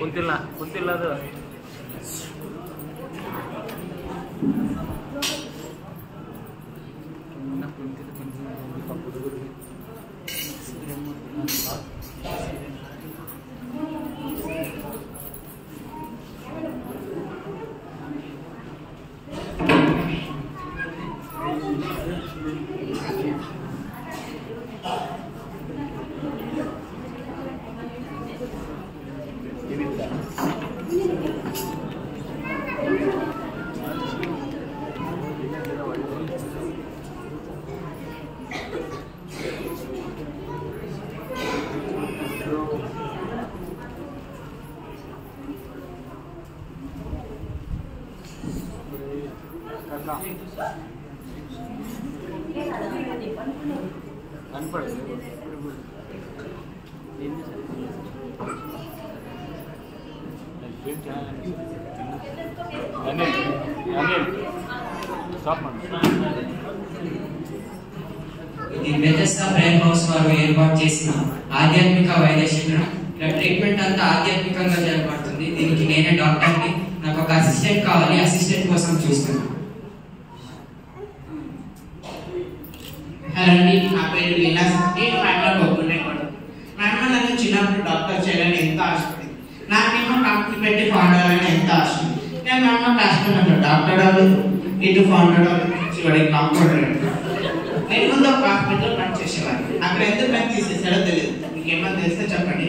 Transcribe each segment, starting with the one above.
ಕುಂತಿಲ್ಲ ಅದು బెథెస్డా prayer house వారు ఏర్పాటు చేసిన ఆధ్యాత్మిక వైద్య శిబిరం. ఇలా ట్రీట్మెంట్ అంతా ఆధ్యాత్మికంగా జరగబడుతుంది. దీనికి నేనే డాక్టర్ని, నాకు ఒక అసిస్టెంట్ కావాలి, అసిస్టెంట్ కోసం చూస్తున్నాను. హలో అండి, నా పేరు లీలాస్. నేను మ్యామ్లో గొప్పనేవాడు. మ్యామ్ నన్ను చిన్నప్పుడు డాక్టర్ చేయాలని ఎంతో ఆశపడింది. నాకేమో కంపెనీ పెట్టి ఫౌండర్ ఎంత ఆశ. నేను మ్యామ్లో కష్టపడ్డాను, డాక్టర్ అవ్వలేదు, ఇటు ఫౌండర్ అవ్వలేదు, చివరికి కాంపౌండర్. నేను ముందు ఒక హాస్పిటల్లో పనిచేసేవాడిని. అక్కడ ఎంత పని తీసేసాడో తెలియదు. మీకు ఏమైనా తెలిస్తే చెప్పండి.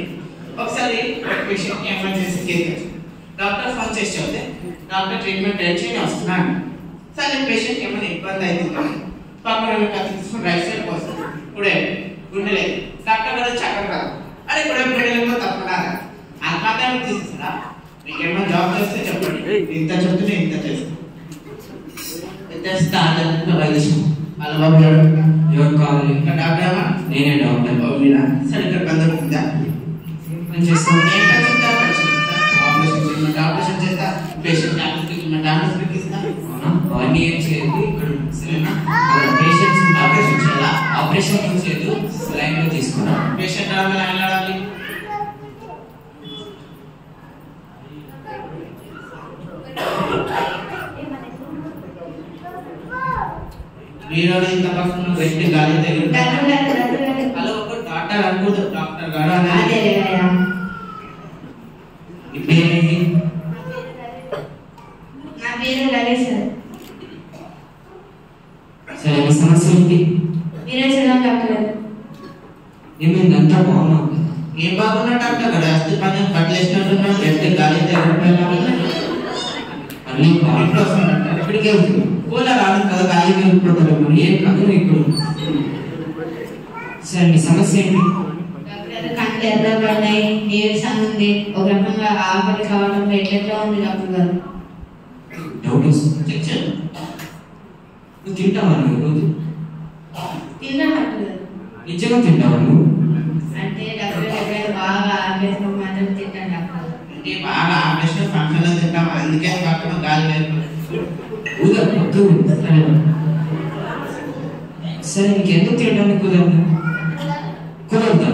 ఒకసారి పేషెంట్ ఎమర్జెన్సీ కేసు వచ్చింది. డాక్టర్ ఫోన్ చేసి చెప్తే డాక్టర్ ట్రీట్మెంట్ చేసి వస్తున్నాను. సరే పేషెంట్ ఏమైనా ఇబ్బంది అవుతుంది, పక్కన కత్తి తీసుకుని రైట్ సైడ్ వస్తుంది. ఇప్పుడే గుండెలేదు, డాక్టర్ గారు చక్కగా రాదు. అరే ఇప్పుడే గుండెలేమో తప్పకుండా ఆత్మహత్య తీసేస్తారా? మీకు ఏమైనా జాబ్ చేస్తే చెప్పండి, ఇంత చెప్తుంటే ఇంత చేస్తాను. వాళ్ళ బాబు ఎవరు కావాలి? ఇక్కడ డాక్టర్ ఏమా? నేనే డాక్టర్. మీరా? సరే ఇక్కడ బంధువులు ఉందా? ఆపరేషన్ చేస్తా, పేషెంట్ డాక్టర్ ఇస్తా. అవన్నీ ఏం చేయదు. ఇక్కడ పేషెంట్స్ ఆపరేషన్ చేయాలా? ఆపరేషన్ ఏం చేయదు, లైన్ లో తీసుకున్నా. పేషెంట్ లైన్ ఆడాలి. వీరోడు ఇంత పక్కన వెట్టి గాలి తగిలి. హలో ఒక డాక్టర్ అనుకోదు, డాక్టర్ గారు అదే. మీ పేరేంటి? నా పేరు లలిత సార్. సరే, మీ సమస్య ఏంటి? మీరే చూడండి డాక్టర్ గారు. ఏమైంది? అంతా బాగున్నా? ఏం బాగున్నా డాక్టర్ గారు? అస్థి పని పట్లేసినట్టున్నాడు, వెట్టి గాలి తగిలి. అన్నీ బాగుంటుంది. ఇప్పటికే ఉంటుంది. కూలర్ రావడం కదా, గాలి వెళ్ళిపోతాడు. ఏం కాదు ఇప్పుడు. సరే, మీ సమస్య ఏంటి? కంటి ఎర్రబడినాయి, నీరసం ఉంది, ఒక రకంగా ఆకలి కావడం ఎట్లా ఉంది డాక్టర్ గారు. డౌట్ వస్తుంది. నువ్వు తింటావా? నువ్వు రోజు తిన్నా డాక్టర్ గారు. నిజంగా తింటావా నువ్వు? అంటే డాక్టర్ గారు బాగా ఆకలి మాత్రం తింటాను డాక్టర్ గారు. అంటే బాగా ఆపరేషన్ ఫంక్షన్ లో తింటాం, అందుకే పక్కన గాలి వెళ్ళిపోతుంది. సరే, నీకు ఎందుకు తినడానికి కుదరదు? కుదరదా?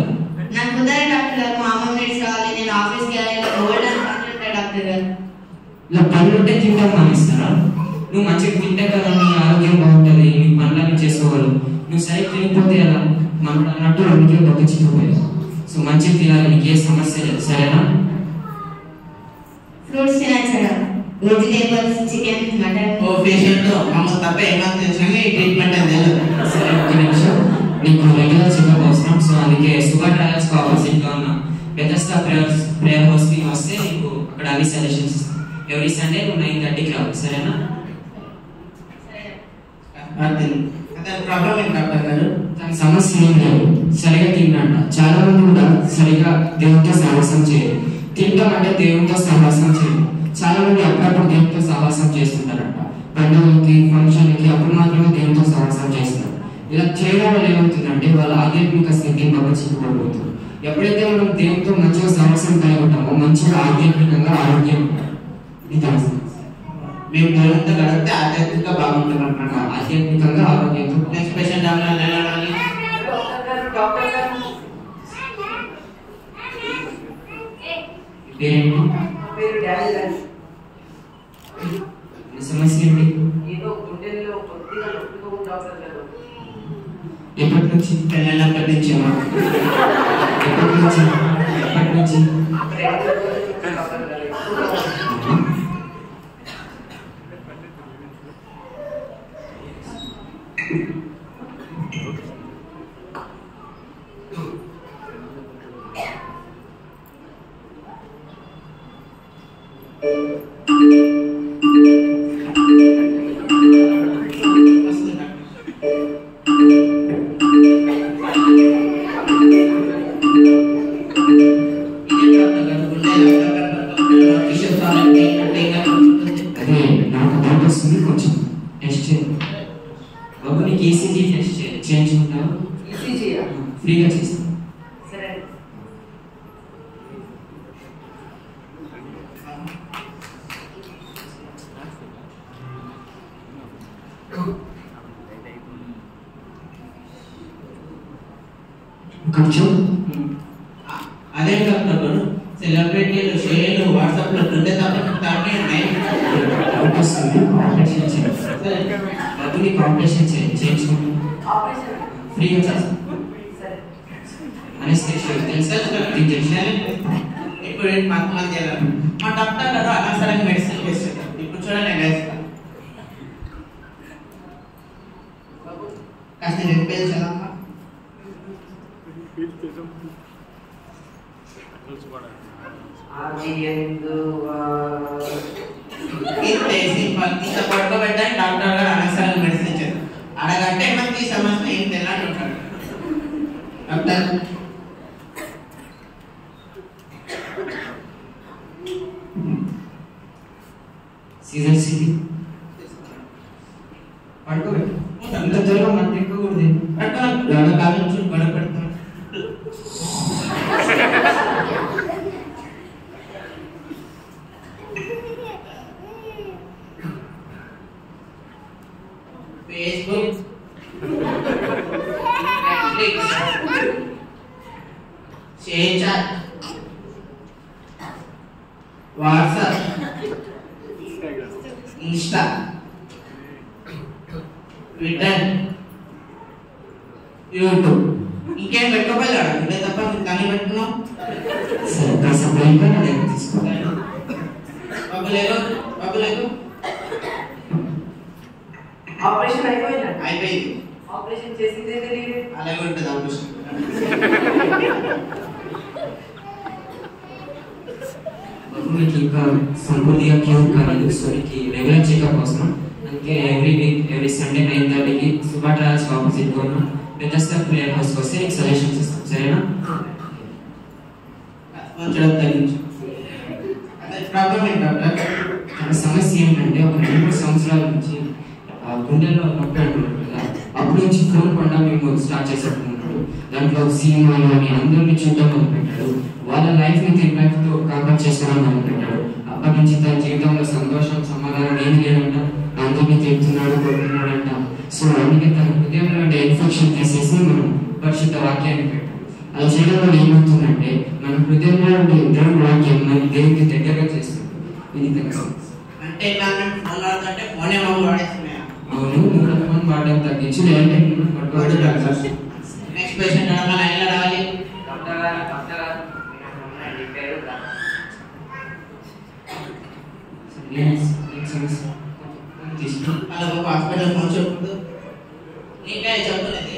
నాకు కుదరదు డాక్టర్ గారు. మా అమ్మ మీడ్స్ కావాలి, నేను ఆఫీస్కి వెళ్ళాలి, గోల్డెన్ పనులు ఉంటాయి డాక్టర్ గారు. ఇలా పనులు ఉంటే తింటాం మానేస్తారా? నువ్వు మంచిగా తింటే కదా నీ ఆరోగ్యం బాగుంటుంది, నీ పనులన్నీ చేసుకోవాలి. నువ్వు సరిగ్గా తినిపోతే అలా మనం అన్నట్టు అందుకే గొప్ప చిక్కిపోయావు. సో మంచిగా తినాలి, నీకు ఏ సమస్య లేదు, సరేనా? ఫ్రూట్స్ తినాలి సార్, వెజిటేబుల్స్, చికెన్, మటన్. ఓ పేషెంట్ మమ్మల్ని తప్ప ఏమైనా తెలిసినా ఈ ట్రీట్మెంట్ అని తెలియదు. సరే, ఒక నిమిషం. నీకు రెగ్యులర్ చెకప్ అవసరం. సో అందుకే షుగర్ ట్రయల్స్ ఆపోజిట్ గా ఉన్న బెథెస్డా ప్రేయర్ హౌస్ కి వస్తే నీకు అక్కడ అన్ని సజెషన్స్ ఇస్తాను. ఎవ్రీ సండే నువ్వు 9:30కి రావాలి, సరేనా? అతని ప్రాబ్లం ఏంటి డాక్టర్ గారు? దాని సమస్య ఏం లేదు, సరిగా తిండంట. చాలా మంది కూడా సరిగా దేవునితో సహవాసం చేయరు. తింటామంటే దేవునితో సహవాసం చేయరు. చాలా మంది అప్పుడప్పుడు దేవునితో సహవాసం చేస్తుంటారంట. పండుగలకి, ఫంక్షన్లకి అప్పుడు మాత్రమే దేవునితో సహవాసం చేస్తారు. ఇలా చేయడం వల్ల ఏమవుతుందంటే వాళ్ళ ఆధ్యాత్మిక స్థితి పగచిపోతుంది. ఎప్పుడైతే మనం దేవునితో మంచిగా సహవాసం కలిగి ఉంటామో మంచిగా ఆధ్యాత్మికంగా ఆరోగ్యం మేము దేవునితో గడిపితే ఆధ్యాత్మికంగా బాగుంటుంది అన్నమాట. ఆధ్యాత్మికంగా ఆరోగ్యంతో. నెక్స్ట్ పేషెంట్ వెళ్ళాలి. పేరేంటి? పేరు డాడీ రాజ్. సమస్య ఏంటి? ఏదో గుండెల్లో కొద్దిగా నొప్పిగా ఉంది డాక్టర్ గారు. ఎప్పటి నుంచి? పెళ్ళైనప్పటి నుంచి ఎప్పటి నుంచి? ఎప్పటి నుంచి? డాక్టర్ గారు అదే నాకు డౌట్ వస్తుంది, కొంచెం టెస్ట్ చేయండి బాబు. నీకు ఈసీజీ టెస్ట్ చేయించుకుంటావు? ఈసీజీయా? ఫ్రీగా చేస్తాను. సరే. కొంచెం అదే డాక్టర్ సెలబ్రిటీలు షేర్లు వాట్సాప్ లో ఉండే తప్ప డౌట్ వస్తుంది, ఆపరేషన్ చేయండి బాబు. నీకు ఆపరేషన్ చేయించుకుంటాను, ఆపరేషన్ ఫ్రీగా చేస్తాను. సరే. అనెస్థీషియా తెలుసా? ఇంజెక్షన్. ఇప్పుడు మంది చేయాలి. మా డాక్టర్ గారు అనవసరంగా మెడిసిన్ చేస్తారు. ఇప్పుడు చూడండి నేను వేస్తాను. కాస్త చెప్పేసానమ్మా. అది ఎందువా? ఇంత పడుకోబెట్టని డాక్టర్ గారు అనవసరంగా మెడిసిన్ ఇచ్చారు. అడగంటే మనకి ఈ సమస్య ఏం తెలియని ఉంటాడు డాక్టర్. Caesar city పడుకోబెట్టు. అంత త్వరగా మంట ఎక్కువకూడదు. పడుకోవాలి కాలం నుంచి గొడవ పెడతాను. Facebook, Netflix, ShareChat, WhatsApp, Insta, Twitter, YouTube. ఇంకేం పెట్టుకోపోయాడు ఇదే తప్ప కానీ పెట్టుకున్నాం. సరే కాస్త బ్రేక్ నా దగ్గర తీసుకోవాలి. బాబులేకు ఆపరేషన్ అయిపోయిందా? అయిపోయింది. ఆపరేషన్ చేసిందే తెలియదు. అలాగే ఉంటుంది ఆపరేషన్. మీకు ఇంకా సంపూర్తిగా క్యూర్ కాలేదు. సో నీకు రెగ్యులర్ చెకప్ కోసం అందుకే ఎవ్రీ వీక్ ఎవ్రీ సండే 9:30కి సుభా ట్రావెల్స్ ఆపోజిట్ లో ఉన్న బెథెస్డా ప్రేయర్ హౌస్ వస్తే నీకు సజెషన్స్ ఇస్తాం, సరేనా? చూడడం తగ్గించు. అదే ప్రాబ్లం ఏంటి డాక్టర్? తన సమస్య ఏంటంటే ఒక 2-3 సంవత్సరాల నుంచి గుండెల్లో నొప్పి అంటున్నాడు కదా, అప్పటి నుంచి ఫోన్ కొండ మేము స్టార్ట్ చేసేట్టున్నాడు. దాంట్లో సినిమాలు అని అందరినీ చూడడం మొదలుపెట్టాడు. వాళ్ళ లైఫ్ ని తిరిగి లైఫ్ తో కంపేర్ చేసుకోవడం మొదలుపెట్టాడు. అప్పటి నుంచి తన జీవితంలో సంతోషం సమాధానం ఏం లేదంట, అందరినీ తిరుగుతున్నాడు, కొడుతున్నాడంట. సో అందుకే తన హృదయంలో ఇన్ఫెక్షన్ తీసేసి మనం పరిశుద్ధ వాక్యాన్ని పెట్టాం. అలా చేయడం వల్ల ఏమవుతుందంటే మన హృదయంలో దేవుడి వాక్యం మన దేవుడికి దగ్గరగా చేస్తుంది. ఇది తన సమస్య. అంటే ఫోన్ వాడుతుంటే ఫోన్ ఏమో వాడేస్తున్నాయా? అవును, మూడు ఫోన్ వాడడం తగ్గించి లేదంటే పట్టుకోవచ్చు డాక్టర్. నెక్స్ట్ పేషెంట్ మన ఎలా రావాలి? డాక్టర్ గారు మీ పేరు తీసుకో. అలా ఒక హాస్పిటల్ ఫోన్ చెప్పదు. ఇంకా చెప్తున్నది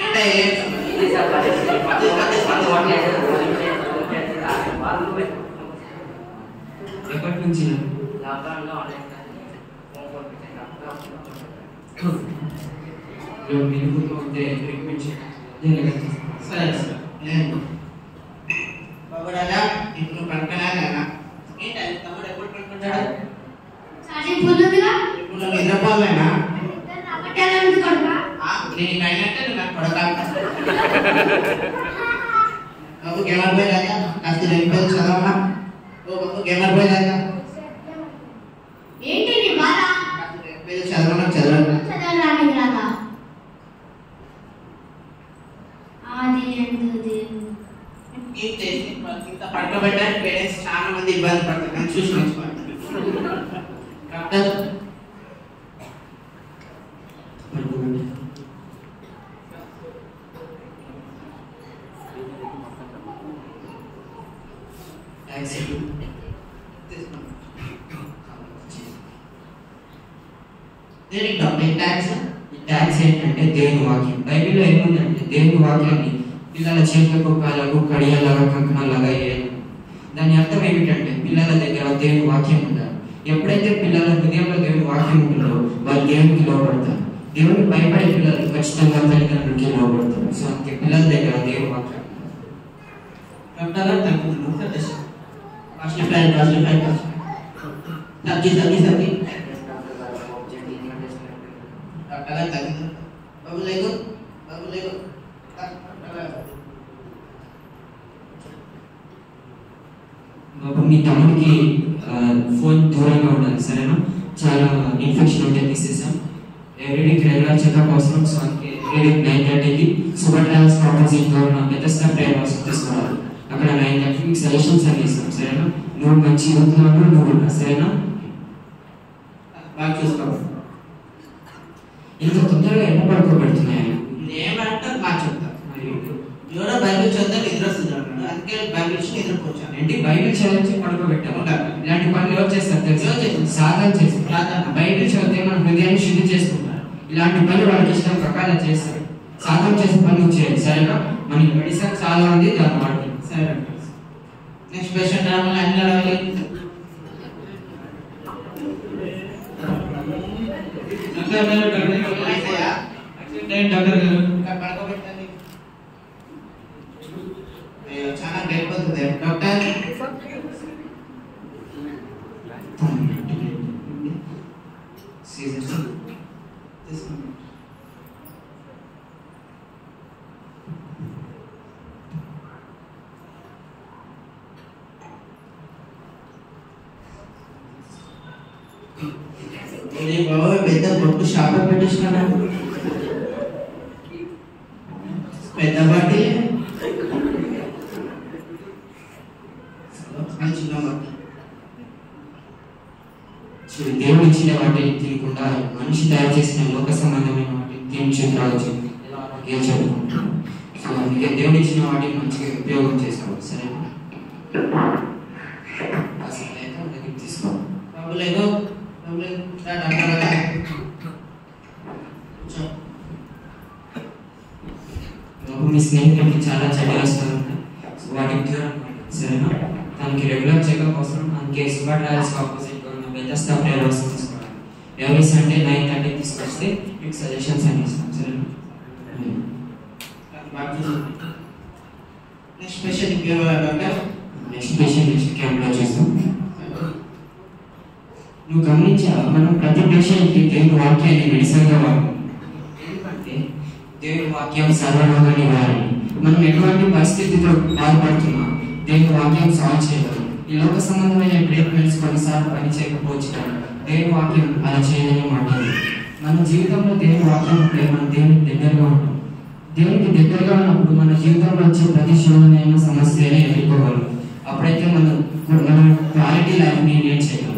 ఏంటో ఎప్పటి నుంచి? ట్రీట్మెంట్ సరే బాబు రాజా ఇప్పుడు పడుకున్నాను. ఏంటి తమ్ముడు ఎప్పుడు పడుకుంటాడు? ఇప్పుడు నువ్వు నిద్రపోలేనా? నేను అయినట్టే నువ్వు నాకు పడకాలి. బాబు గేమర్ పోయి రాజా కాస్త రెండు చదవనా? ఓ బాబు గేమర్ పోయి రాజా చదవనా? చదవనా? ఏం చేసి ఇంత పడుకోబెట్టడానికి మంది ఇబ్బంది పడతారు కానీ చూసి మంచి పడతారు. డాక్టర్ ట్యాక్స్ ఏంటంటే దేవుని వాక్యం. బైబిల్లో ఏముందంటే దేవుని వాక్యాన్ని పిల్లల చేతులకు కాళ్ళకు కడియాలాగా కంకణాలాగా వేయాలి. దాని అర్థం ఏమిటంటే పిల్లల దగ్గర దేవుని వాక్యం ఉండాలి. ఎప్పుడైతే పిల్లల హృదయంలో దేవుని వాక్యం ఉంటుందో వాళ్ళు దేవునికి లోపడతారు. దేవునికి భయపడే పిల్లలు ఖచ్చితంగా తల్లిదండ్రులకి లోపడతారు. సో అందుకే పిల్లల దగ్గర దేవుని వాక్యం మీ తమ్ముడికి ఫోన్ దూరంగా ఉండాలి, సరేనా? చాలా ఇన్ఫెక్షన్ ఉంటే తీసేసాం. ఎవ్రీడేకి రెగ్యులర్ చెకప్ అవసరం. సో అందుకే ఎవ్రీడేకి 9:30కి సూపర్ ట్రావెల్స్ ఆపోజిట్లో ఉన్న బెతెస్డా ప్రేయర్ హౌస్ తీసుకోవాలి. అక్కడ 9:30కి మీకు సజెషన్స్ అన్ని ఇస్తాం, సరేనా? నువ్వు మంచి యూత్లో నువ్వు ఉన్నా, సరేనా? బాగా చూసుకో. ఇంత తొందరగా ఎన్న పడుకోబెడుతున్నాయి ఏమంటారు బాగా చెప్తారు. ఎవరో బైబిల్ చదివితే నిద్ర వస్తుంది అన్నాడు, అందుకే బైబిల్ ఇచ్చి నిద్రపోవచ్చాను. ఏంటి బైబిల్ చదివించి పడుకోబెట్టాము? ఇలాంటి పనులు ఎవరు చేస్తారు తెలుసు? సాధన చేస్తారు. బైబిల్ చదివితే మన హృదయాన్ని శుద్ధి చేసుకుంటారు. ఇలాంటి పనులు వాళ్ళకి ఇష్టం ప్రకారం చేస్తారు. సాధన చేసే పనులు చేయాలి, సరేనా? మనకి మెడిసిన్ చాలా ఉంది, దాన్ని వాడుతుంది. సరే. నెక్స్ట్ పేషెంట్ రావాలి, అన్ని రావాలి. పడుకోబెట్టండి. చాలా బ్రేక్ అవుతుంది డాక్టర్. బాబా పెద్ద బొట్టు షాప్ పెట్టేసినాడు. పెద్ద బాటి చిన్న బాటి. దేవుడు ఇచ్చిన వాటిని తినకుండా మనిషి తయారు చేసిన లోక సంబంధమైన వాటిని తిని రావచ్చు ఏం చదువుకుంటాం. సో అందుకే దేవుడు ఇచ్చిన వాటిని మంచిగా ఉపయోగం చేసుకోవాలి, సరేనా? తీసుకోవాలి. బాబులేగో మీ స్నేహితుడికి చాలా చెడ్డ వస్తుంది, వాటికి దూరం, సరేనా? తనకి రెగ్యులర్ చెకప్ అవసరం. అందుకే సూపర్ ట్రావెల్స్ ఆపోజిట్ ఉన్న బెతెస్డా ప్రేయర్ హౌస్ తీసుకోవాలి. ఎవ్రీ సండే 9:30 తీసుకొస్తే మీకు సజెషన్స్ అని ఇస్తాం, సరేనా? Next patient doctor. Next patient next క్యాంప్లో చూస్తాం. నువ్వు గమనించావా? మనం ప్రతి పేషెంట్కి దేవుని వాక్యాన్ని మెడిసిన్గా వాడతాం. ఎందుకంటే దేవుని వాక్యం సర్వరోగ నివారణ. మనం ఎటువంటి పరిస్థితితో బాధపడుతున్నా దేవుని వాక్యం సాల్వ్ చేయగలరు. ఈ లోక సంబంధమైన ట్రీట్మెంట్స్ కొన్నిసార్లు పని చేయకపోవచ్చు, దేవుని వాక్యం అలా చేయదని మాట్లాడు. మన జీవితంలో దేవుని వాక్యం ఉంటే మనం దేవునికి దగ్గరగా ఉంటాం. దేవునికి దగ్గరగా ఉన్నప్పుడు మన జీవితంలో వచ్చే ప్రతి శోధనైన సమస్యనే ఎదుర్కోగలం. అప్పుడైతే మనం క్వాలిటీ లైఫ్ని లీడ్ చేయగలం.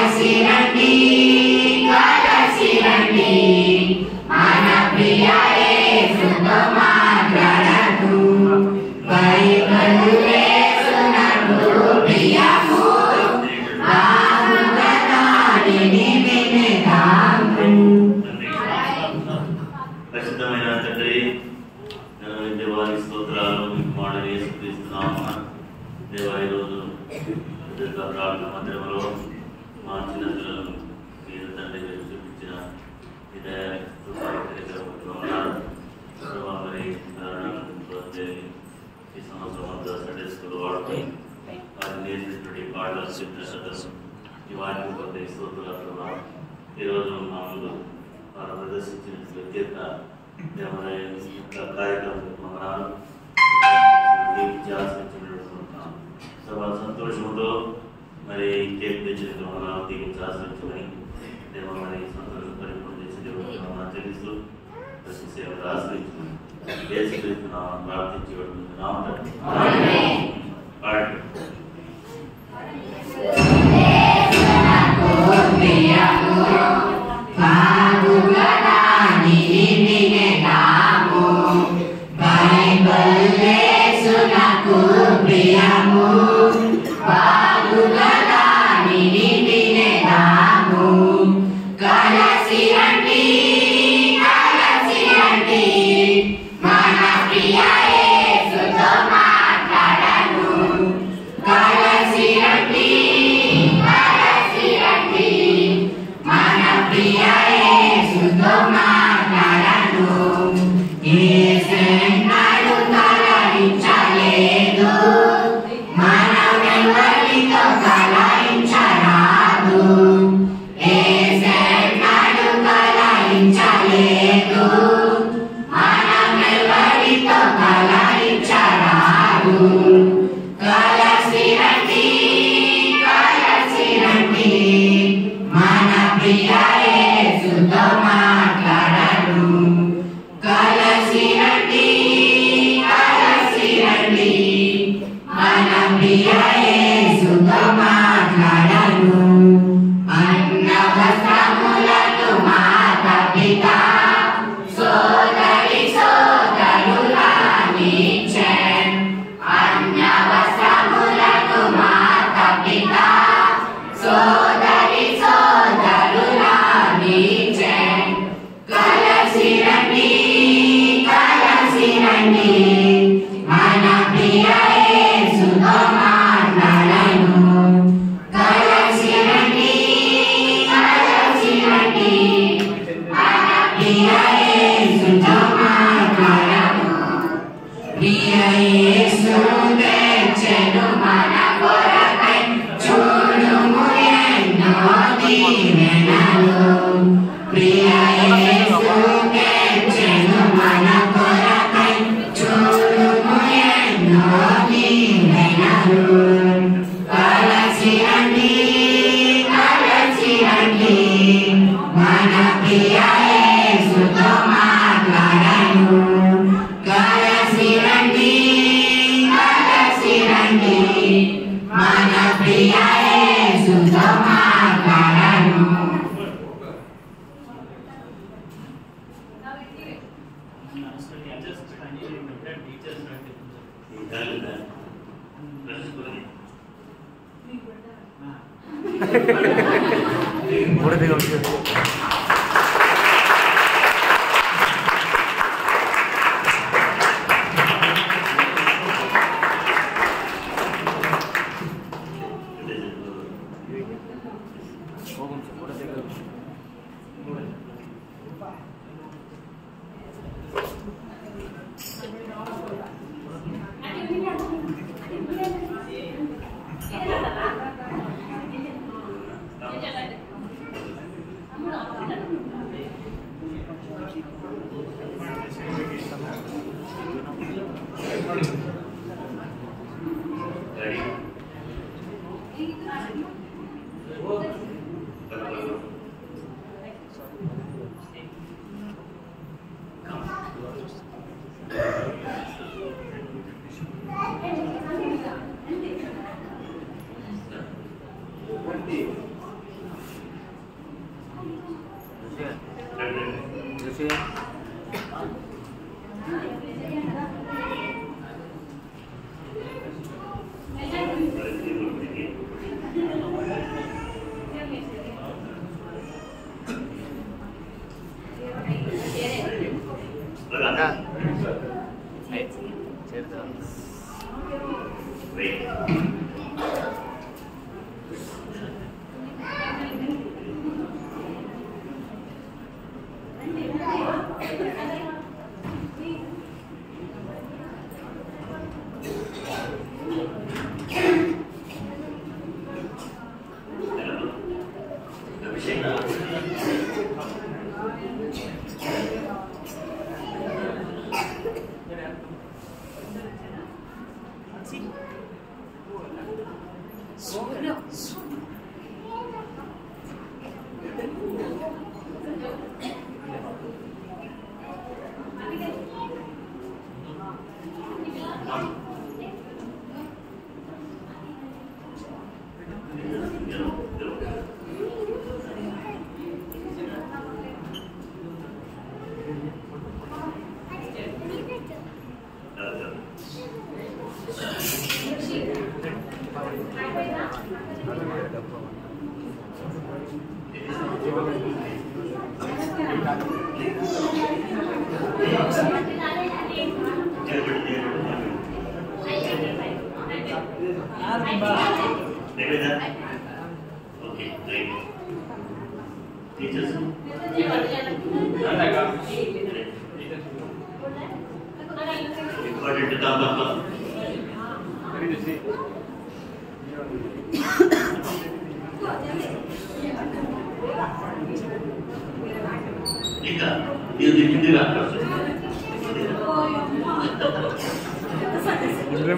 కలసి రండి కలసి రండి మన ప్రియ యేసుతో మాట్లాడదు బైబిల్ యేసునకు ప్రియము బాగుగదానిని వినేదాము. పరిశుద్ధమైన తండ్రి, దేవాని స్తోత్రాలు మీకు మాటలు యేసుక్రీస్తున్నాము. దేవా, ఈరోజు ప్రార్థన మందిరంలో మా చిన్న పిల్లలను మీరు తండ్రి మీరు చూపించిన మరి ఈ సంవత్సరం అంతా సండే స్కూల్ వాడుకొని వారిని నేర్చినటువంటి పాటలు చెప్పిన శ్రద్ధలు ఈ వారికి కొంత స్తోత్రాలు ఈరోజు మా ముందు వారు ప్రదర్శించిన వ్యక్తిగత కార్యక్రమం మమ్మల్ని సభ సంతోషంతో మరి కేక్ తెచ్చిన మమ్మల్ని దీనికి ఆశ్రయించుకొని దేవమని సంతోషం పరిపూర్ణ చేసి దేవుడికి మమ్మల్ని చెల్లిస్తూ సేవలు ఆశ్రయించుకొని దేశం ప్రార్థించి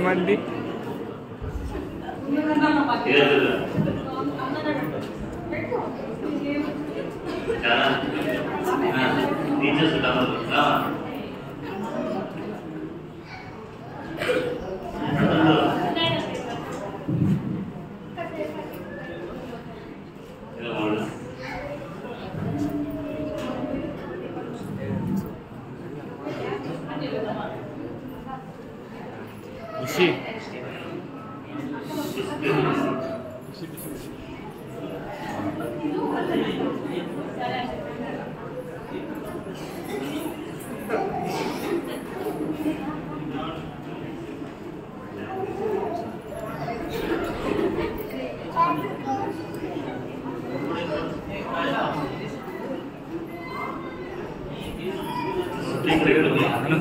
మంది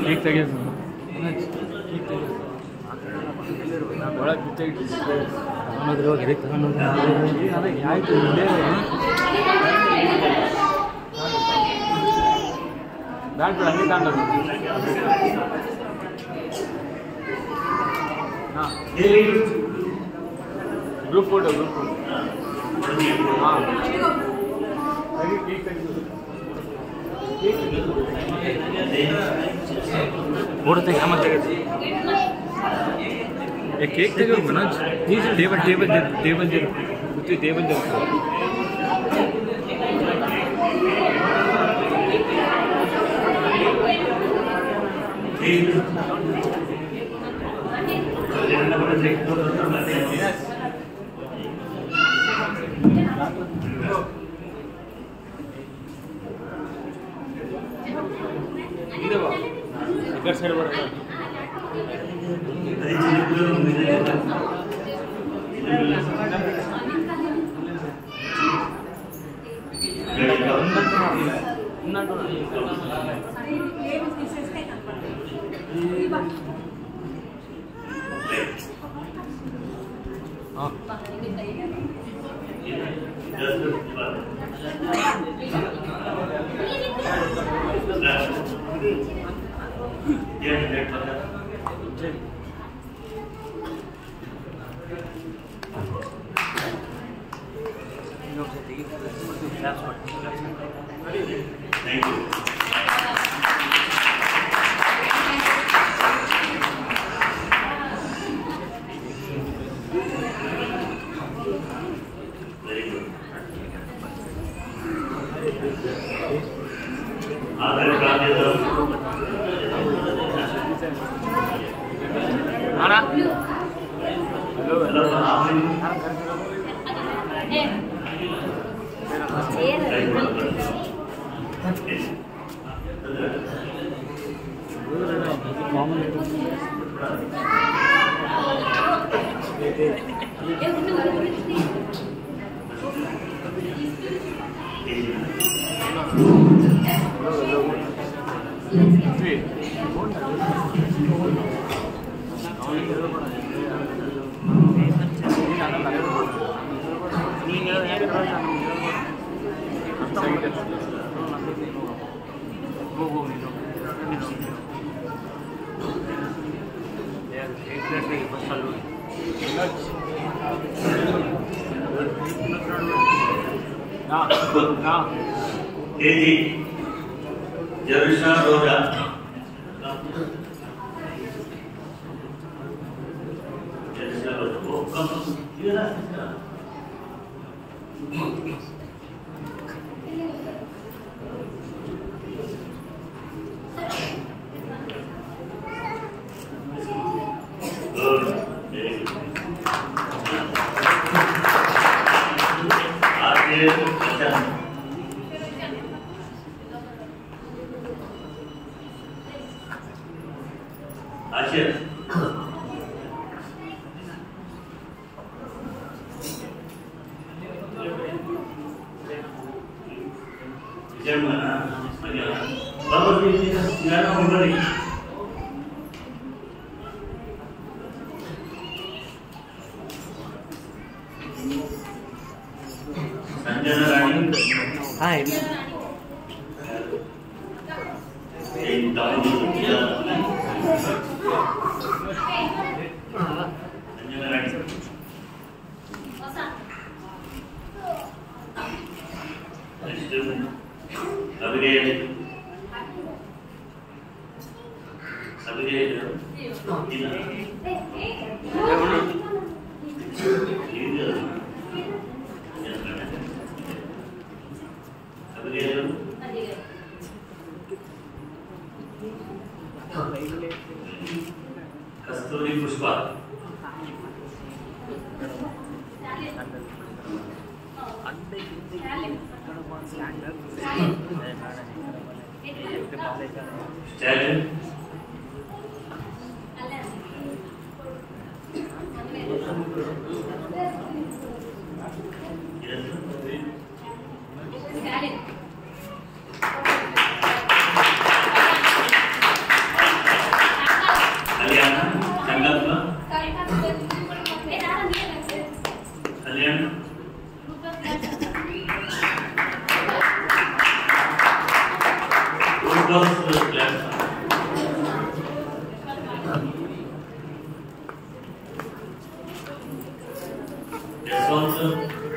केक ತೆಗೆದು ಒಳಗೆ ಬಿಟ್ಟು ಅನ್ನೋದ್ರ ಗಿಡ ತಗೊಂಡು ಆಯ್ತು ಬ್ಯಾಂಕ್ ಹಂಗೆ ತಗೊಂಡು ಹಾಂ ಗ್ರೂಪ್ ಫೋಟೋ ಹಾಂ ಕೇಕ್ ತೆಗೆದು फोटो तक हम एक केक तक Manoj table table table table इधर साइड बढ़ Thank you. Very good. ఆఖరి ప్రాంతంలో Eddie Jerusha Roda Jerusha Roda oh come here good very good Ashir Jangan bagus ini jangan membeli Sanjana Rani Hai in tahun ini Sanjana Rani Abigail Kasturi Pushpa Stalin Stalin